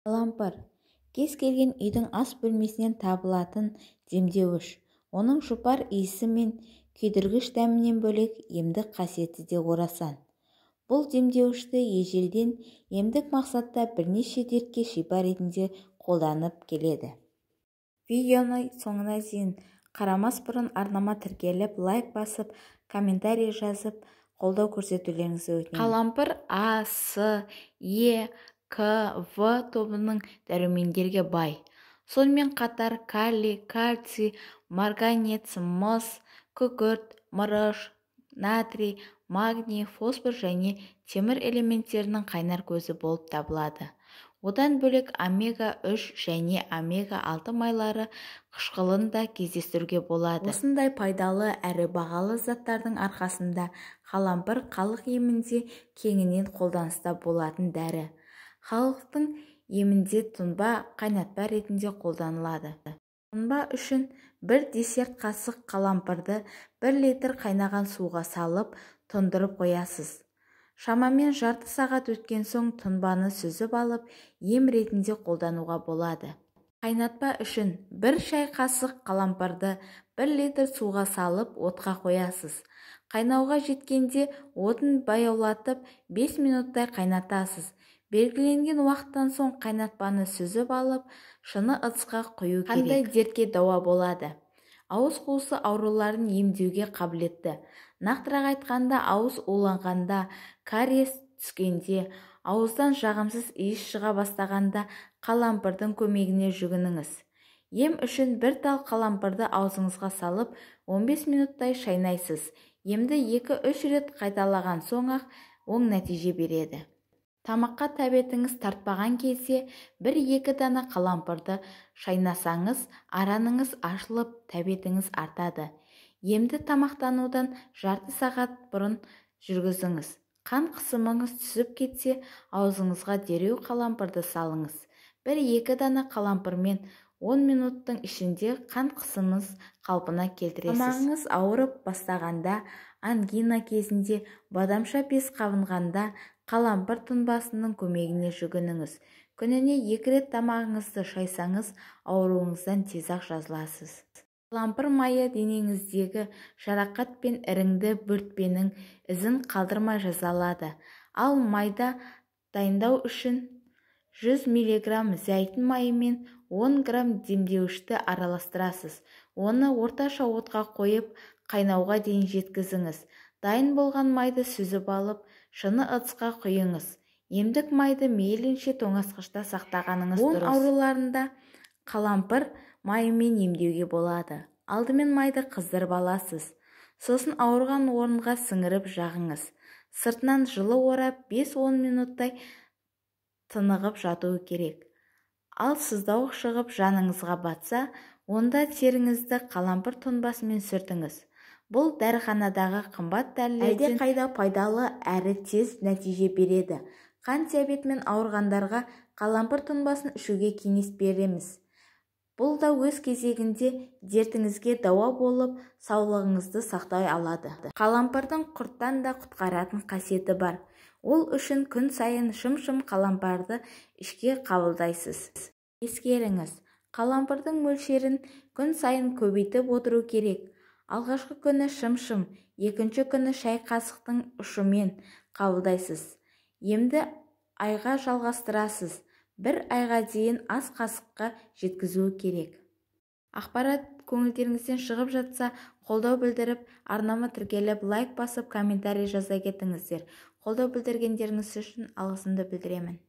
Қалампыр кез келген үйдің ас бөлмесінен табылатын демдеуіш. Оның жұпар иісі мен күйдіргіш дәмінен бөлек емдік қасиеті де орасан. Бұл демдеуішті ежелден емдік мақсатта бірнеше дертке шипа ретінде қолданып келеді. Видеоны соңына дейін қарамас бұрын арнама тіркеліп, лайк басып, комментарий жазып, қолдау көрсетулеріңізді өтінемін. Қалампыр А, С, Е, К, В тобының дәрумендерге бай. Сонымен қатар калий, кальций, марганец, мыс, күкірт, мырыш, натрий, магний, фосфор және темір элементтерінің қайнар көзі болып табылады. Одан бөлек омега-3 және омега-6 майлары қышқылын да кездестіруге болады. Осындай пайдалы әрі бағалы заттардың арқасында қалампыр халық емінде кеңінен қолданыста болатын дәрі. Халықтың емінде тұнба қайнатпа ретінде қолданылады. Тұнба үшін бір десерт қасық қалампырды 1 литр қайнаған суға салып, тұндырып қоясыз. Шамамен жарты сағат өткен соң тұнбаны сүзіп алып, ем ретінде қолдануға болады. Қайнатпа үшін 1 шай қасық қалампырды 1 литр суға салып, отқа қоясыз. Қайнауға жеткенде отын баяулатып 5 минуттай қайнатасыз. Белгіленген уақыттан соң қайнатпаны сүзіп алып, шыны ыдысқа құю керек. Қандай дертке дауа болады? Ауыз қуысы ауруларын емдеуге қабілетті. Нақтырақ айтқанда, ауыз уланғанда, кариес түскенде, ауыздан жағымсыз иіс шыға бастағанда қалампырдың көмегіне жүгініңіз. Ем үшін 1 тал қалампырды аузыңызға салып, 15 минуттай шайнайсыз. Емді 2-3 рет қайталаған соң-ақ оң нәтиже береді. Тамаққа тәбетіңіз тартпаған кезде 1-2 дана қалампырды шайнасаңыз, араныңыз ашылып, тәбетіңіз артады. Емді тамақтанудан жарты сағат бұрын жүргізіңіз. Қан қысымыңыз түсіп кетсе, аузыңызға дереу қалампырды салыңыз. 1-2 дана қалампырмен 10 минуттың ішінде қан қысымыңыз қалпына келтіресіз. Тамағыңыз ауырып бастағанда, ангина кезінде, бадамша без қабынғанда қалампыр тұнбасының көмегіне жүгініңіз. Күніне 2 рет тамағыңызды шайсаңыз, ауруыңыздан тез-ақ жазыласыз. Қалампыр майы денеңіздегі жарақат пен іріңді бөртпенің ізін қалдырмай жазалады. Ал майда дайындау үшін 100 мг зәйтүн майы мен 10 грамм демдеуішті араластырасыз. Оны орташа отқа қойып, қайнауға дейін жеткізіңіз. Дайын болған майды сүзіп алып, шыны ыдысқа құйыңыз. Емдік майды мейлінше тоңазытқышта сақтағаныңыз дұрыс. Буын ауруларында қалампыр майымен емдеуге болады. Алдымен майды қыздырып аласыз. Сосын ауырған орынға сіңіріп жағыңыз. Сыртынан жылы орап 5-10 минуттай тынығып жатуы керек. Ал сыздау шығып жаныңызға батса, онда теріңізді қалампыр тұнбасымен сүртіңіз. Бұл дәріханадағы қымбат дәрілерден қайда пайдалы әрі тез нәтиже береді. Қан диабетімен ауырғандарға қалампыр тұнбасын ішуге кеңес береміз. Бұл да өз кезегінде дертіңізге дауа болып, саулығыңызды сақтай алады. Қалампырдың құрттан да құтқаратын қасиеті бар. Ол үшін күн сайын шым-шым қалампырды ішке қабылдайсыз. Ескеріңіз, қалампырдың мөлшерін күн сайын көбейтіп отыру керек. Алғашқы күні шым-шым, екінші күні шай қасықтың ұшымен қабылдайсыз. Емді айға жалғастырасыз. 1 айға дейін ас қасыққа жеткізуі керек. Ақпарат көңілдеріңізден шығып жатса, қолдау білдіріп, арнама тіркеліп, лайк басып, комментарий жаза кетіңіздер. Қолдау білдіргендеріңіз үшін алғысымды білдіремін.